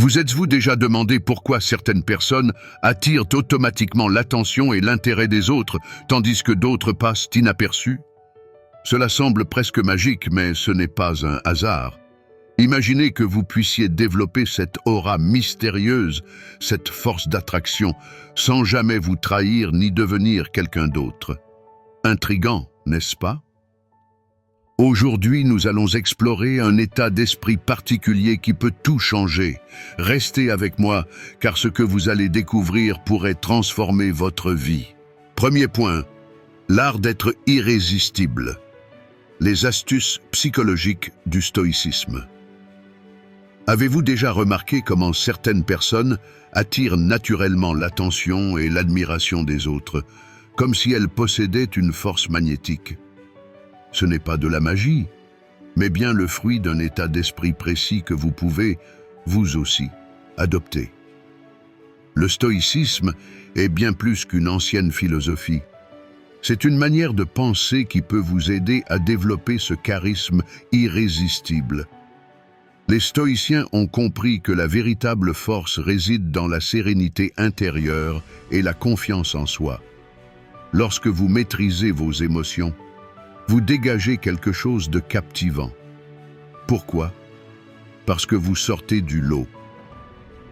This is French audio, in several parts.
Vous êtes-vous déjà demandé pourquoi certaines personnes attirent automatiquement l'attention et l'intérêt des autres, tandis que d'autres passent inaperçues? Cela semble presque magique, mais ce n'est pas un hasard. Imaginez que vous puissiez développer cette aura mystérieuse, cette force d'attraction, sans jamais vous trahir ni devenir quelqu'un d'autre. Intriguant, n'est-ce pas? Aujourd'hui, nous allons explorer un état d'esprit particulier qui peut tout changer. Restez avec moi, car ce que vous allez découvrir pourrait transformer votre vie. Premier point, l'art d'être irrésistible. Les astuces psychologiques du stoïcisme. Avez-vous déjà remarqué comment certaines personnes attirent naturellement l'attention et l'admiration des autres, comme si elles possédaient une force magnétique? Ce n'est pas de la magie, mais bien le fruit d'un état d'esprit précis que vous pouvez, vous aussi, adopter. Le stoïcisme est bien plus qu'une ancienne philosophie. C'est une manière de penser qui peut vous aider à développer ce charisme irrésistible. Les stoïciens ont compris que la véritable force réside dans la sérénité intérieure et la confiance en soi. Lorsque vous maîtrisez vos émotions, vous dégagez quelque chose de captivant. Pourquoi? Parce que vous sortez du lot.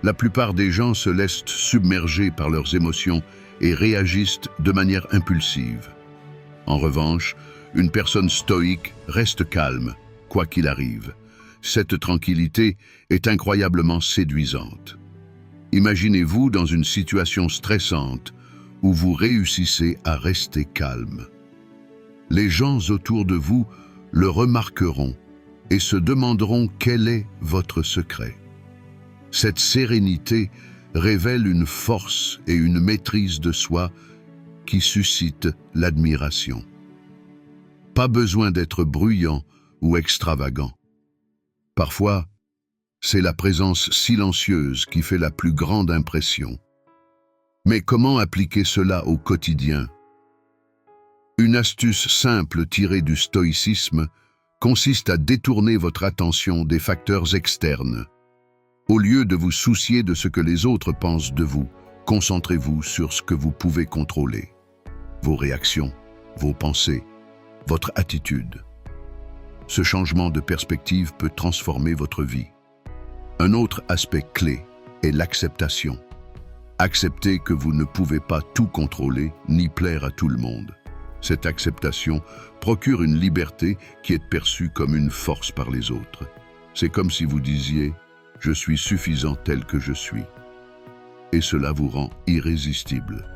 La plupart des gens se laissent submerger par leurs émotions et réagissent de manière impulsive. En revanche, une personne stoïque reste calme, quoi qu'il arrive. Cette tranquillité est incroyablement séduisante. Imaginez-vous dans une situation stressante où vous réussissez à rester calme. Les gens autour de vous le remarqueront et se demanderont quel est votre secret. Cette sérénité révèle une force et une maîtrise de soi qui suscitent l'admiration. Pas besoin d'être bruyant ou extravagant. Parfois, c'est la présence silencieuse qui fait la plus grande impression. Mais comment appliquer cela au quotidien? Une astuce simple tirée du stoïcisme consiste à détourner votre attention des facteurs externes. Au lieu de vous soucier de ce que les autres pensent de vous, concentrez-vous sur ce que vous pouvez contrôler. Vos réactions, vos pensées, votre attitude. Ce changement de perspective peut transformer votre vie. Un autre aspect clé est l'acceptation. Acceptez que vous ne pouvez pas tout contrôler ni plaire à tout le monde. Cette acceptation procure une liberté qui est perçue comme une force par les autres. C'est comme si vous disiez « Je suis suffisant tel que je suis ». Et cela vous rend irrésistible.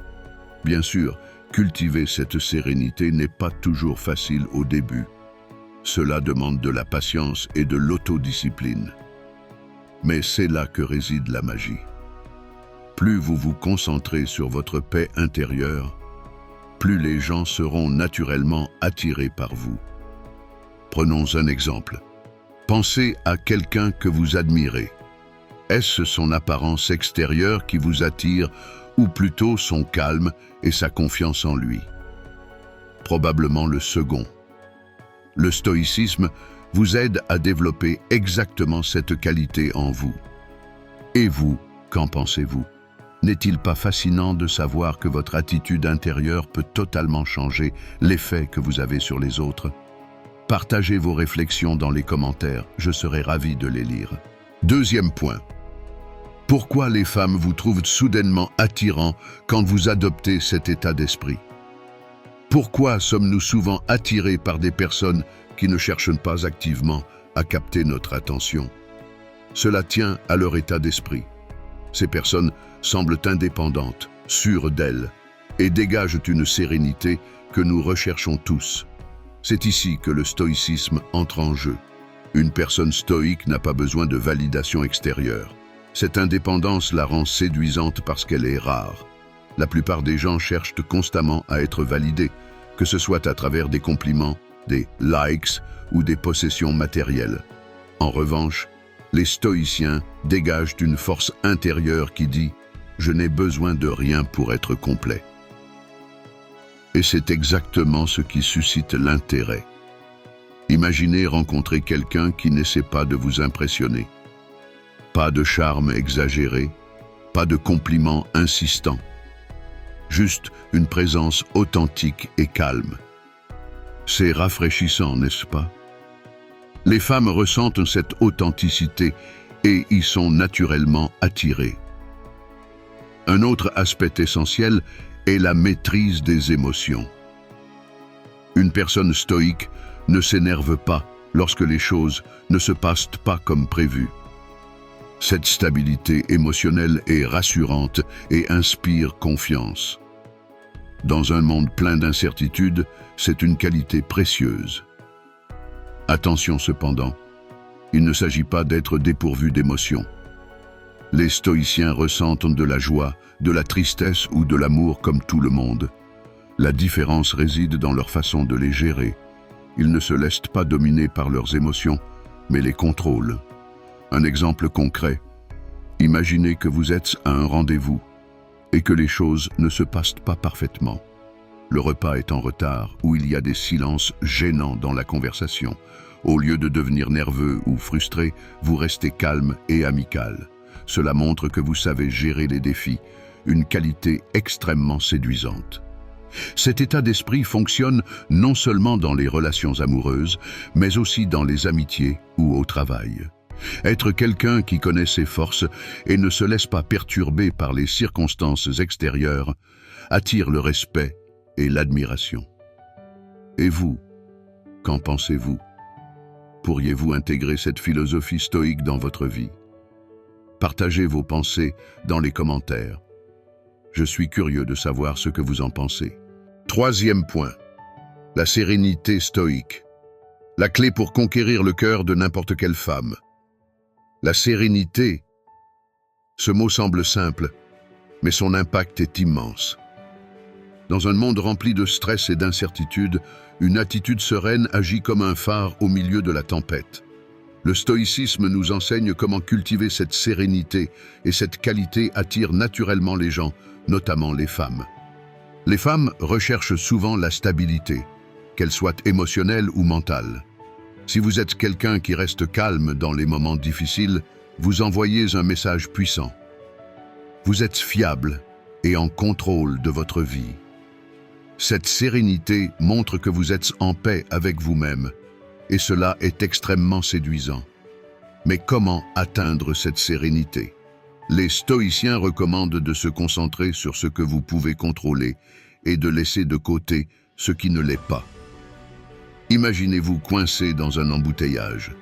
Bien sûr, cultiver cette sérénité n'est pas toujours facile au début. Cela demande de la patience et de l'autodiscipline. Mais c'est là que réside la magie. Plus vous vous concentrez sur votre paix intérieure, plus les gens seront naturellement attirés par vous. Prenons un exemple. Pensez à quelqu'un que vous admirez. Est-ce son apparence extérieure qui vous attire ou plutôt son calme et sa confiance en lui? Probablement le second. Le stoïcisme vous aide à développer exactement cette qualité en vous. Et vous, qu'en pensez-vous? N'est-il pas fascinant de savoir que votre attitude intérieure peut totalement changer l'effet que vous avez sur les autres? Partagez vos réflexions dans les commentaires, je serai ravi de les lire. Deuxième point. Pourquoi les femmes vous trouvent soudainement attirant quand vous adoptez cet état d'esprit? Pourquoi sommes-nous souvent attirés par des personnes qui ne cherchent pas activement à capter notre attention? Cela tient à leur état d'esprit. Ces personnes semblent indépendantes, sûres d'elles, et dégagent une sérénité que nous recherchons tous. C'est ici que le stoïcisme entre en jeu. Une personne stoïque n'a pas besoin de validation extérieure. Cette indépendance la rend séduisante parce qu'elle est rare. La plupart des gens cherchent constamment à être validés, que ce soit à travers des compliments, des likes ou des possessions matérielles. En revanche, les stoïciens dégagent une force intérieure qui dit « Je n'ai besoin de rien pour être complet ». Et c'est exactement ce qui suscite l'intérêt. Imaginez rencontrer quelqu'un qui n'essaie pas de vous impressionner. Pas de charme exagéré, pas de compliments insistants. Juste une présence authentique et calme. C'est rafraîchissant, n'est-ce pas? Les femmes ressentent cette authenticité et y sont naturellement attirées. Un autre aspect essentiel est la maîtrise des émotions. Une personne stoïque ne s'énerve pas lorsque les choses ne se passent pas comme prévu. Cette stabilité émotionnelle est rassurante et inspire confiance. Dans un monde plein d'incertitudes, c'est une qualité précieuse. Attention cependant, il ne s'agit pas d'être dépourvu d'émotions. Les stoïciens ressentent de la joie, de la tristesse ou de l'amour comme tout le monde. La différence réside dans leur façon de les gérer. Ils ne se laissent pas dominer par leurs émotions, mais les contrôlent. Un exemple concret. Imaginez que vous êtes à un rendez-vous et que les choses ne se passent pas parfaitement. Le repas est en retard ou il y a des silences gênants dans la conversation. Au lieu de devenir nerveux ou frustré, vous restez calme et amical. Cela montre que vous savez gérer les défis, une qualité extrêmement séduisante. Cet état d'esprit fonctionne non seulement dans les relations amoureuses, mais aussi dans les amitiés ou au travail. Être quelqu'un qui connaît ses forces et ne se laisse pas perturber par les circonstances extérieures attire le respect et l'admiration. Et vous, qu'en pensez-vous? Pourriez-vous intégrer cette philosophie stoïque dans votre vie? Partagez vos pensées dans les commentaires. Je suis curieux de savoir ce que vous en pensez. Troisième point, la sérénité stoïque. La clé pour conquérir le cœur de n'importe quelle femme. La sérénité, ce mot semble simple, mais son impact est immense. Dans un monde rempli de stress et d'incertitude, une attitude sereine agit comme un phare au milieu de la tempête. Le stoïcisme nous enseigne comment cultiver cette sérénité, et cette qualité attire naturellement les gens, notamment les femmes. Les femmes recherchent souvent la stabilité, qu'elle soit émotionnelle ou mentale. Si vous êtes quelqu'un qui reste calme dans les moments difficiles, vous envoyez un message puissant. Vous êtes fiable et en contrôle de votre vie. Cette sérénité montre que vous êtes en paix avec vous-même, et cela est extrêmement séduisant. Mais comment atteindre cette sérénité? Les stoïciens recommandent de se concentrer sur ce que vous pouvez contrôler et de laisser de côté ce qui ne l'est pas. Imaginez-vous coincé dans un embouteillage.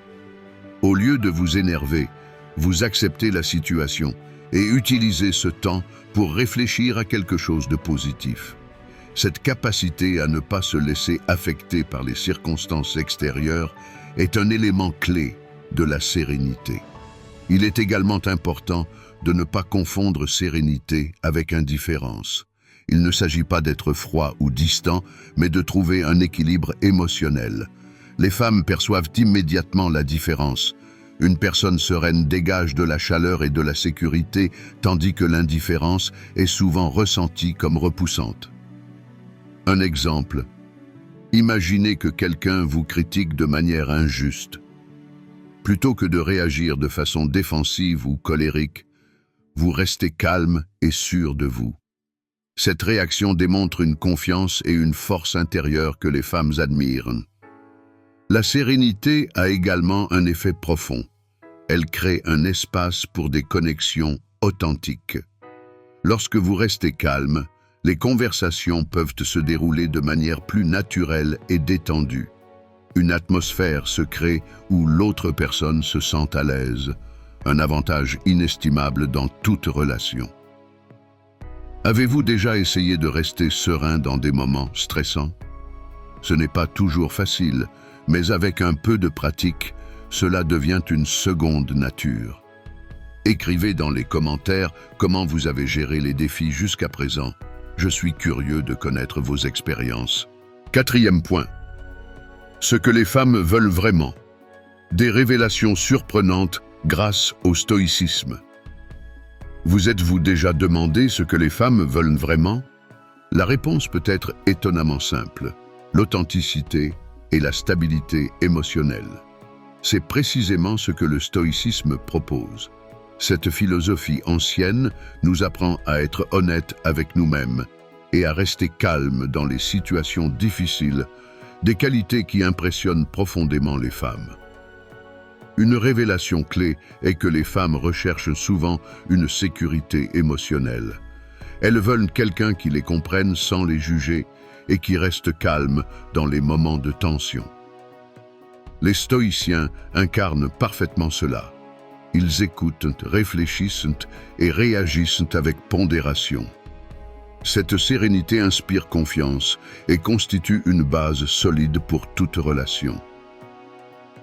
Au lieu de vous énerver, vous acceptez la situation et utilisez ce temps pour réfléchir à quelque chose de positif. Cette capacité à ne pas se laisser affecter par les circonstances extérieures est un élément clé de la sérénité. Il est également important de ne pas confondre sérénité avec indifférence. Il ne s'agit pas d'être froid ou distant, mais de trouver un équilibre émotionnel. Les femmes perçoivent immédiatement la différence. Une personne sereine dégage de la chaleur et de la sécurité, tandis que l'indifférence est souvent ressentie comme repoussante. Un exemple. Imaginez que quelqu'un vous critique de manière injuste. Plutôt que de réagir de façon défensive ou colérique, vous restez calme et sûr de vous. Cette réaction démontre une confiance et une force intérieure que les femmes admirent. La sérénité a également un effet profond. Elle crée un espace pour des connexions authentiques. Lorsque vous restez calme, les conversations peuvent se dérouler de manière plus naturelle et détendue. Une atmosphère se crée où l'autre personne se sent à l'aise, un avantage inestimable dans toute relation. Avez-vous déjà essayé de rester serein dans des moments stressants? Ce n'est pas toujours facile, mais avec un peu de pratique, cela devient une seconde nature. Écrivez dans les commentaires comment vous avez géré les défis jusqu'à présent. Je suis curieux de connaître vos expériences. Quatrième point. Ce que les femmes veulent vraiment. Des révélations surprenantes grâce au stoïcisme. Vous êtes-vous déjà demandé ce que les femmes veulent vraiment? La réponse peut être étonnamment simple. L'authenticité et la stabilité émotionnelle. C'est précisément ce que le stoïcisme propose. Cette philosophie ancienne nous apprend à être honnêtes avec nous-mêmes et à rester calmes dans les situations difficiles, des qualités qui impressionnent profondément les femmes. Une révélation clé est que les femmes recherchent souvent une sécurité émotionnelle. Elles veulent quelqu'un qui les comprenne sans les juger et qui reste calme dans les moments de tension. Les stoïciens incarnent parfaitement cela. Ils écoutent, réfléchissent et réagissent avec pondération. Cette sérénité inspire confiance et constitue une base solide pour toute relation.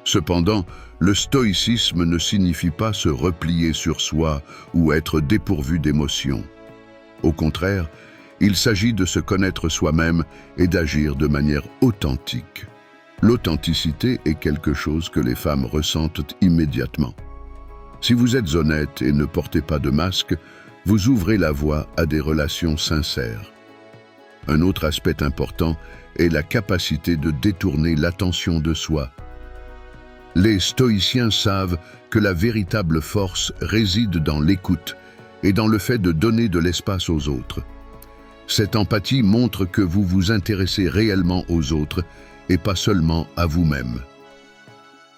Cependant, le stoïcisme ne signifie pas se replier sur soi ou être dépourvu d'émotions. Au contraire, il s'agit de se connaître soi-même et d'agir de manière authentique. L'authenticité est quelque chose que les femmes ressentent immédiatement. Si vous êtes honnête et ne portez pas de masque, vous ouvrez la voie à des relations sincères. Un autre aspect important est la capacité de détourner l'attention de soi. Les stoïciens savent que la véritable force réside dans l'écoute et dans le fait de donner de l'espace aux autres. Cette empathie montre que vous vous intéressez réellement aux autres et pas seulement à vous-même.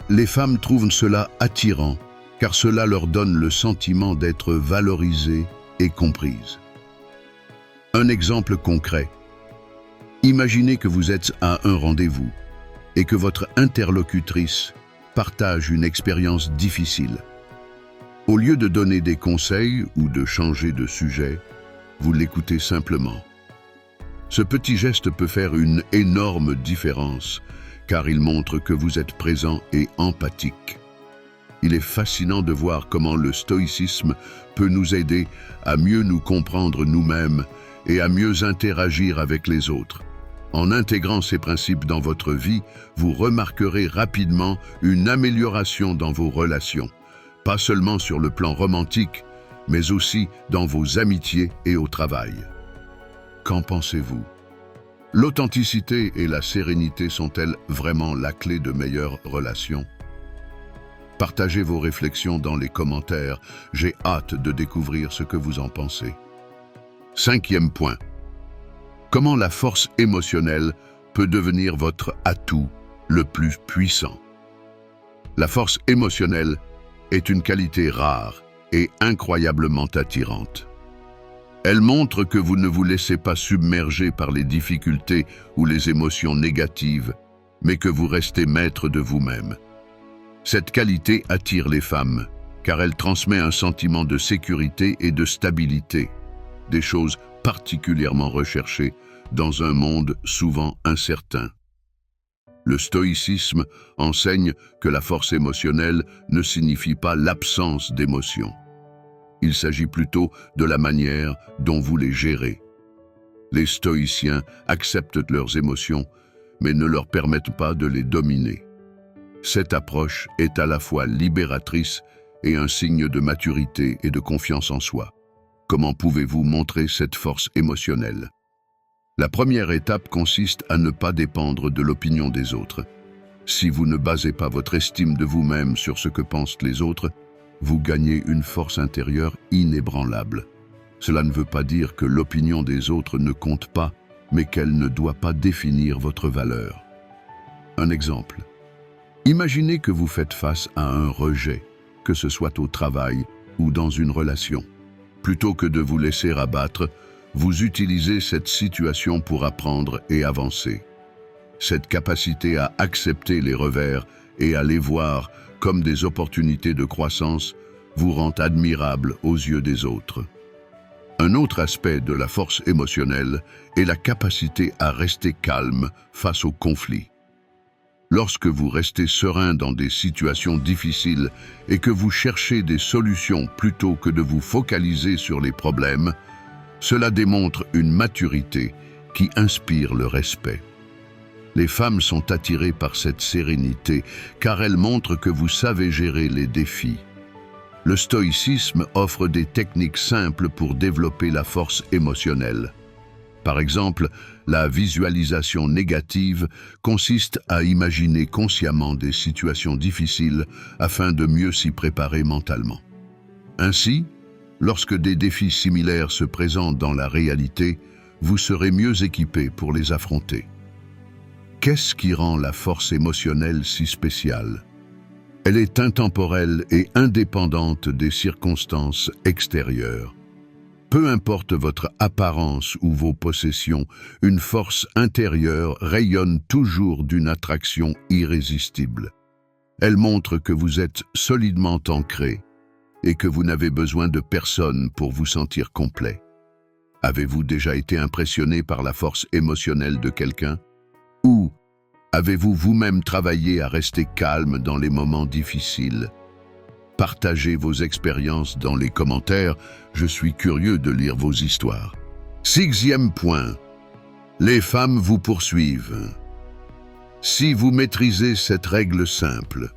Les femmes trouvent cela attirant, car cela leur donne le sentiment d'être valorisées et comprises. Un exemple concret. Imaginez que vous êtes à un rendez-vous et que votre interlocutrice partage une expérience difficile. Au lieu de donner des conseils ou de changer de sujet, vous l'écoutez simplement. Ce petit geste peut faire une énorme différence, car il montre que vous êtes présent et empathique. Il est fascinant de voir comment le stoïcisme peut nous aider à mieux nous comprendre nous-mêmes et à mieux interagir avec les autres. En intégrant ces principes dans votre vie, vous remarquerez rapidement une amélioration dans vos relations, pas seulement sur le plan romantique, mais aussi dans vos amitiés et au travail. Qu'en pensez-vous? L'authenticité et la sérénité sont-elles vraiment la clé de meilleures relations? Partagez vos réflexions dans les commentaires. J'ai hâte de découvrir ce que vous en pensez. 5e point. Comment la force émotionnelle peut devenir votre atout le plus puissant? La force émotionnelle est une qualité rare et incroyablement attirante. Elle montre que vous ne vous laissez pas submerger par les difficultés ou les émotions négatives, mais que vous restez maître de vous-même. Cette qualité attire les femmes, car elle transmet un sentiment de sécurité et de stabilité, des choses particulièrement recherchées dans un monde souvent incertain. Le stoïcisme enseigne que la force émotionnelle ne signifie pas l'absence d'émotions. Il s'agit plutôt de la manière dont vous les gérez. Les stoïciens acceptent leurs émotions, mais ne leur permettent pas de les dominer. Cette approche est à la fois libératrice et un signe de maturité et de confiance en soi. Comment pouvez-vous montrer cette force émotionnelle? La première étape consiste à ne pas dépendre de l'opinion des autres. Si vous ne basez pas votre estime de vous-même sur ce que pensent les autres, vous gagnez une force intérieure inébranlable. Cela ne veut pas dire que l'opinion des autres ne compte pas, mais qu'elle ne doit pas définir votre valeur. Un exemple. Imaginez que vous faites face à un rejet, que ce soit au travail ou dans une relation. Plutôt que de vous laisser abattre, vous utilisez cette situation pour apprendre et avancer. Cette capacité à accepter les revers et à les voir comme des opportunités de croissance vous rend admirable aux yeux des autres. Un autre aspect de la force émotionnelle est la capacité à rester calme face aux conflits. Lorsque vous restez serein dans des situations difficiles et que vous cherchez des solutions plutôt que de vous focaliser sur les problèmes, cela démontre une maturité qui inspire le respect. Les femmes sont attirées par cette sérénité car elle montre que vous savez gérer les défis. Le stoïcisme offre des techniques simples pour développer la force émotionnelle. Par exemple, la visualisation négative consiste à imaginer consciemment des situations difficiles afin de mieux s'y préparer mentalement. Ainsi, lorsque des défis similaires se présentent dans la réalité, vous serez mieux équipé pour les affronter. Qu'est-ce qui rend la force émotionnelle si spéciale? Elle est intemporelle et indépendante des circonstances extérieures. Peu importe votre apparence ou vos possessions, une force intérieure rayonne toujours d'une attraction irrésistible. Elle montre que vous êtes solidement ancré et que vous n'avez besoin de personne pour vous sentir complet. Avez-vous déjà été impressionné par la force émotionnelle de quelqu'un? Ou avez-vous vous-même travaillé à rester calme dans les moments difficiles? Partagez vos expériences dans les commentaires, je suis curieux de lire vos histoires. 6e point. Les femmes vous poursuivent. Si vous maîtrisez cette règle simple,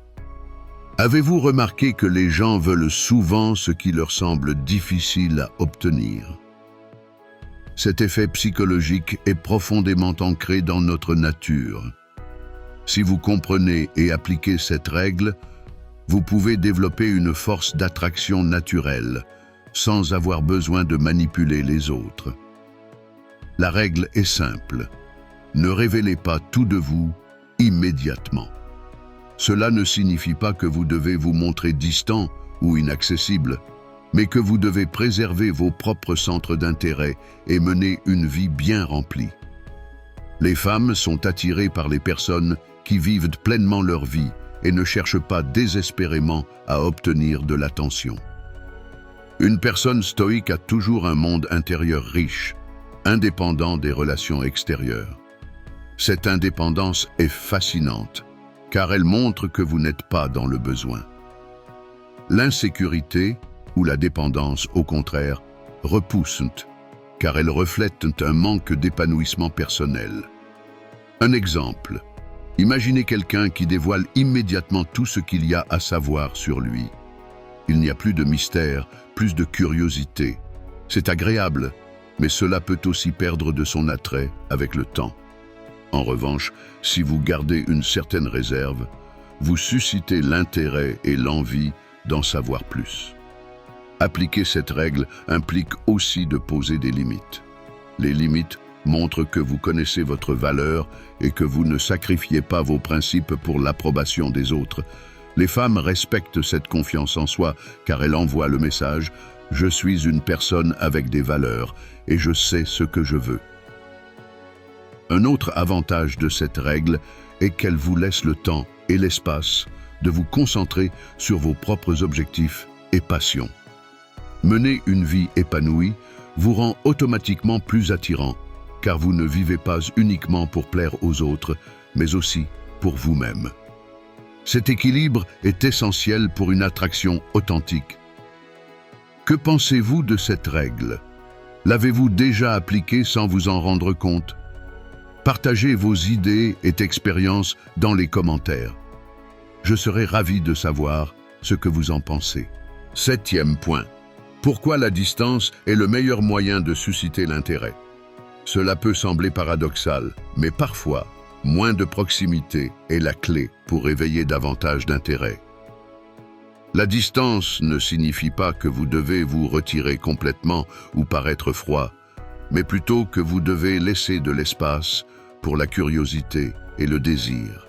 avez-vous remarqué que les gens veulent souvent ce qui leur semble difficile à obtenir? Cet effet psychologique est profondément ancré dans notre nature. Si vous comprenez et appliquez cette règle, vous pouvez développer une force d'attraction naturelle, sans avoir besoin de manipuler les autres. La règle est simple. Ne révélez pas tout de vous immédiatement. Cela ne signifie pas que vous devez vous montrer distant ou inaccessible, mais que vous devez préserver vos propres centres d'intérêt et mener une vie bien remplie. Les femmes sont attirées par les personnes qui vivent pleinement leur vie et ne cherchent pas désespérément à obtenir de l'attention. Une personne stoïque a toujours un monde intérieur riche, indépendant des relations extérieures. Cette indépendance est fascinante, car elle montre que vous n'êtes pas dans le besoin. L'insécurité ou la dépendance, au contraire, repoussent, car elle reflète un manque d'épanouissement personnel. Un exemple. Imaginez quelqu'un qui dévoile immédiatement tout ce qu'il y a à savoir sur lui. Il n'y a plus de mystère, plus de curiosité. C'est agréable, mais cela peut aussi perdre de son attrait avec le temps. En revanche, si vous gardez une certaine réserve, vous suscitez l'intérêt et l'envie d'en savoir plus. Appliquer cette règle implique aussi de poser des limites. Les limites montrent que vous connaissez votre valeur et que vous ne sacrifiez pas vos principes pour l'approbation des autres. Les femmes respectent cette confiance en soi car elles envoient le message « Je suis une personne avec des valeurs et je sais ce que je veux ». Un autre avantage de cette règle est qu'elle vous laisse le temps et l'espace de vous concentrer sur vos propres objectifs et passions. Mener une vie épanouie vous rend automatiquement plus attirant, car vous ne vivez pas uniquement pour plaire aux autres, mais aussi pour vous-même. Cet équilibre est essentiel pour une attraction authentique. Que pensez-vous de cette règle? L'avez-vous déjà appliquée sans vous en rendre compte? Partagez vos idées et expériences dans les commentaires. Je serai ravi de savoir ce que vous en pensez. 7e point. Pourquoi la distance est le meilleur moyen de susciter l'intérêt? Cela peut sembler paradoxal, mais parfois, moins de proximité est la clé pour éveiller davantage d'intérêt. La distance ne signifie pas que vous devez vous retirer complètement ou paraître froid, mais plutôt que vous devez laisser de l'espace pour la curiosité et le désir.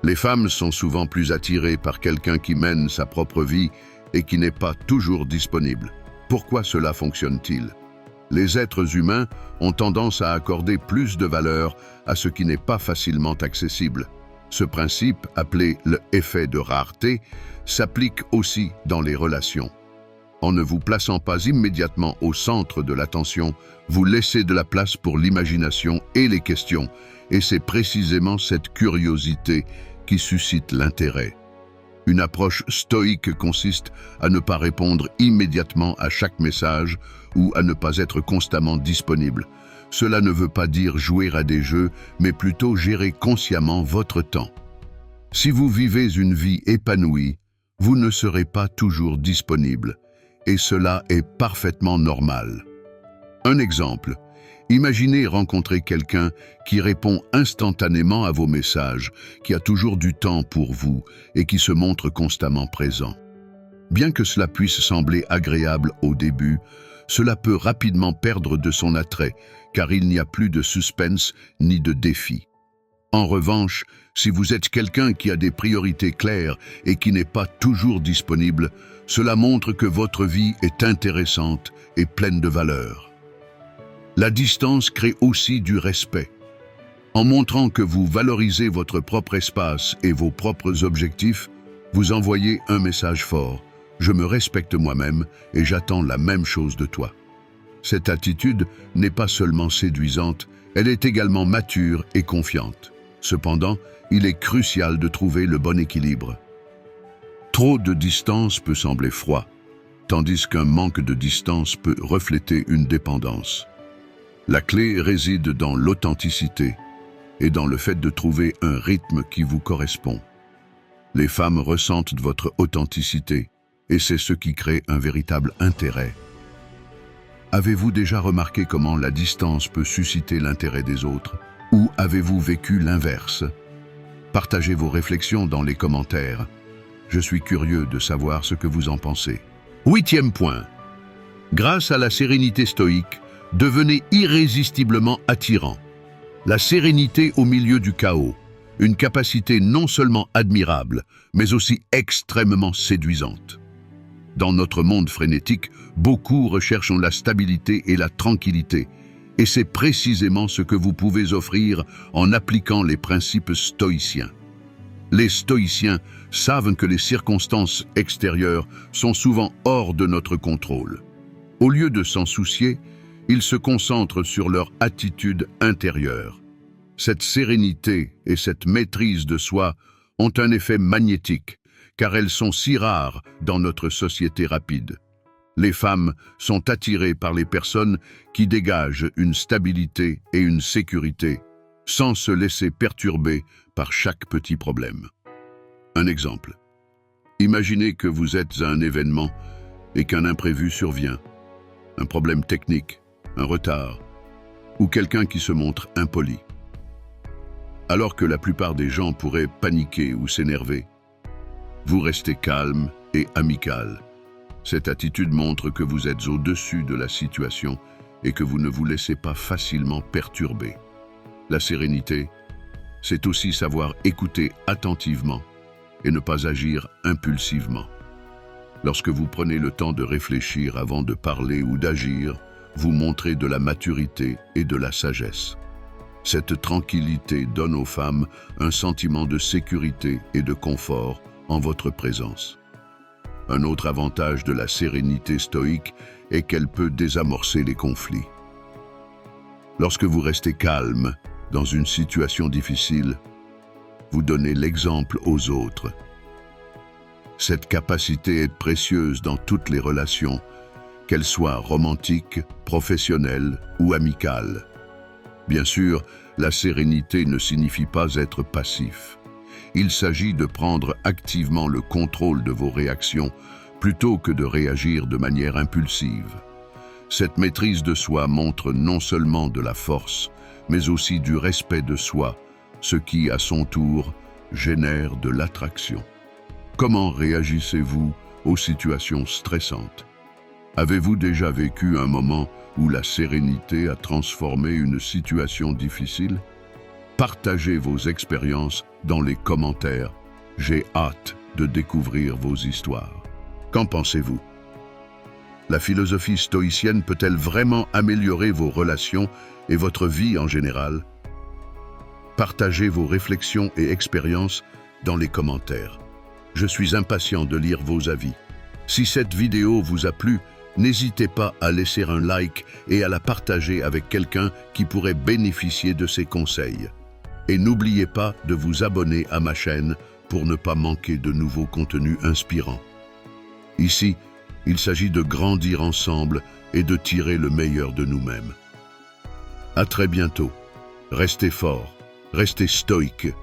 Les femmes sont souvent plus attirées par quelqu'un qui mène sa propre vie et qui n'est pas toujours disponible. Pourquoi cela fonctionne-t-il? Les êtres humains ont tendance à accorder plus de valeur à ce qui n'est pas facilement accessible. Ce principe, appelé le « effet de rareté », s'applique aussi dans les relations. En ne vous plaçant pas immédiatement au centre de l'attention, vous laissez de la place pour l'imagination et les questions, et c'est précisément cette curiosité qui suscite l'intérêt. Une approche stoïque consiste à ne pas répondre immédiatement à chaque message ou à ne pas être constamment disponible. Cela ne veut pas dire jouer à des jeux, mais plutôt gérer consciemment votre temps. Si vous vivez une vie épanouie, vous ne serez pas toujours disponible, et cela est parfaitement normal. Un exemple. Imaginez rencontrer quelqu'un qui répond instantanément à vos messages, qui a toujours du temps pour vous et qui se montre constamment présent. Bien que cela puisse sembler agréable au début, cela peut rapidement perdre de son attrait, car il n'y a plus de suspense ni de défi. En revanche, si vous êtes quelqu'un qui a des priorités claires et qui n'est pas toujours disponible, cela montre que votre vie est intéressante et pleine de valeur. La distance crée aussi du respect. En montrant que vous valorisez votre propre espace et vos propres objectifs, vous envoyez un message fort. Je me respecte moi-même et j'attends la même chose de toi. Cette attitude n'est pas seulement séduisante, elle est également mature et confiante. Cependant, il est crucial de trouver le bon équilibre. Trop de distance peut sembler froid, tandis qu'un manque de distance peut refléter une dépendance. La clé réside dans l'authenticité et dans le fait de trouver un rythme qui vous correspond. Les femmes ressentent votre authenticité et c'est ce qui crée un véritable intérêt. Avez-vous déjà remarqué comment la distance peut susciter l'intérêt des autres? Ou avez-vous vécu l'inverse? Partagez vos réflexions dans les commentaires. Je suis curieux de savoir ce que vous en pensez. 8e point. Grâce à la sérénité stoïque, devenez irrésistiblement attirant. La sérénité au milieu du chaos, une capacité non seulement admirable, mais aussi extrêmement séduisante. Dans notre monde frénétique, beaucoup recherchent la stabilité et la tranquillité, et c'est précisément ce que vous pouvez offrir en appliquant les principes stoïciens. Les stoïciens savent que les circonstances extérieures sont souvent hors de notre contrôle. Au lieu de s'en soucier, ils se concentrent sur leur attitude intérieure. Cette sérénité et cette maîtrise de soi ont un effet magnétique, car elles sont si rares dans notre société rapide. Les femmes sont attirées par les personnes qui dégagent une stabilité et une sécurité, sans se laisser perturber par chaque petit problème. Un exemple. Imaginez que vous êtes à un événement et qu'un imprévu survient. Un problème technique, un retard, ou quelqu'un qui se montre impoli. Alors que la plupart des gens pourraient paniquer ou s'énerver, vous restez calme et amical. Cette attitude montre que vous êtes au-dessus de la situation et que vous ne vous laissez pas facilement perturber. La sérénité, c'est aussi savoir écouter attentivement et ne pas agir impulsivement. Lorsque vous prenez le temps de réfléchir avant de parler ou d'agir, vous montrez de la maturité et de la sagesse. Cette tranquillité donne aux femmes un sentiment de sécurité et de confort en votre présence. Un autre avantage de la sérénité stoïque est qu'elle peut désamorcer les conflits. Lorsque vous restez calme dans une situation difficile, vous donnez l'exemple aux autres. Cette capacité est précieuse dans toutes les relations, qu'elles soient romantiques, professionnelles ou amicales. Bien sûr, la sérénité ne signifie pas être passif. Il s'agit de prendre activement le contrôle de vos réactions plutôt que de réagir de manière impulsive. Cette maîtrise de soi montre non seulement de la force, mais aussi du respect de soi, ce qui, à son tour, génère de l'attraction. Comment réagissez-vous aux situations stressantes? Avez-vous déjà vécu un moment où la sérénité a transformé une situation difficile? Partagez vos expériences dans les commentaires. J'ai hâte de découvrir vos histoires. Qu'en pensez-vous? La philosophie stoïcienne peut-elle vraiment améliorer vos relations et votre vie en général? Partagez vos réflexions et expériences dans les commentaires. Je suis impatient de lire vos avis. Si cette vidéo vous a plu, n'hésitez pas à laisser un like et à la partager avec quelqu'un qui pourrait bénéficier de ces conseils. Et n'oubliez pas de vous abonner à ma chaîne pour ne pas manquer de nouveaux contenus inspirants. Ici, il s'agit de grandir ensemble et de tirer le meilleur de nous-mêmes. À très bientôt. Restez forts, restez stoïques.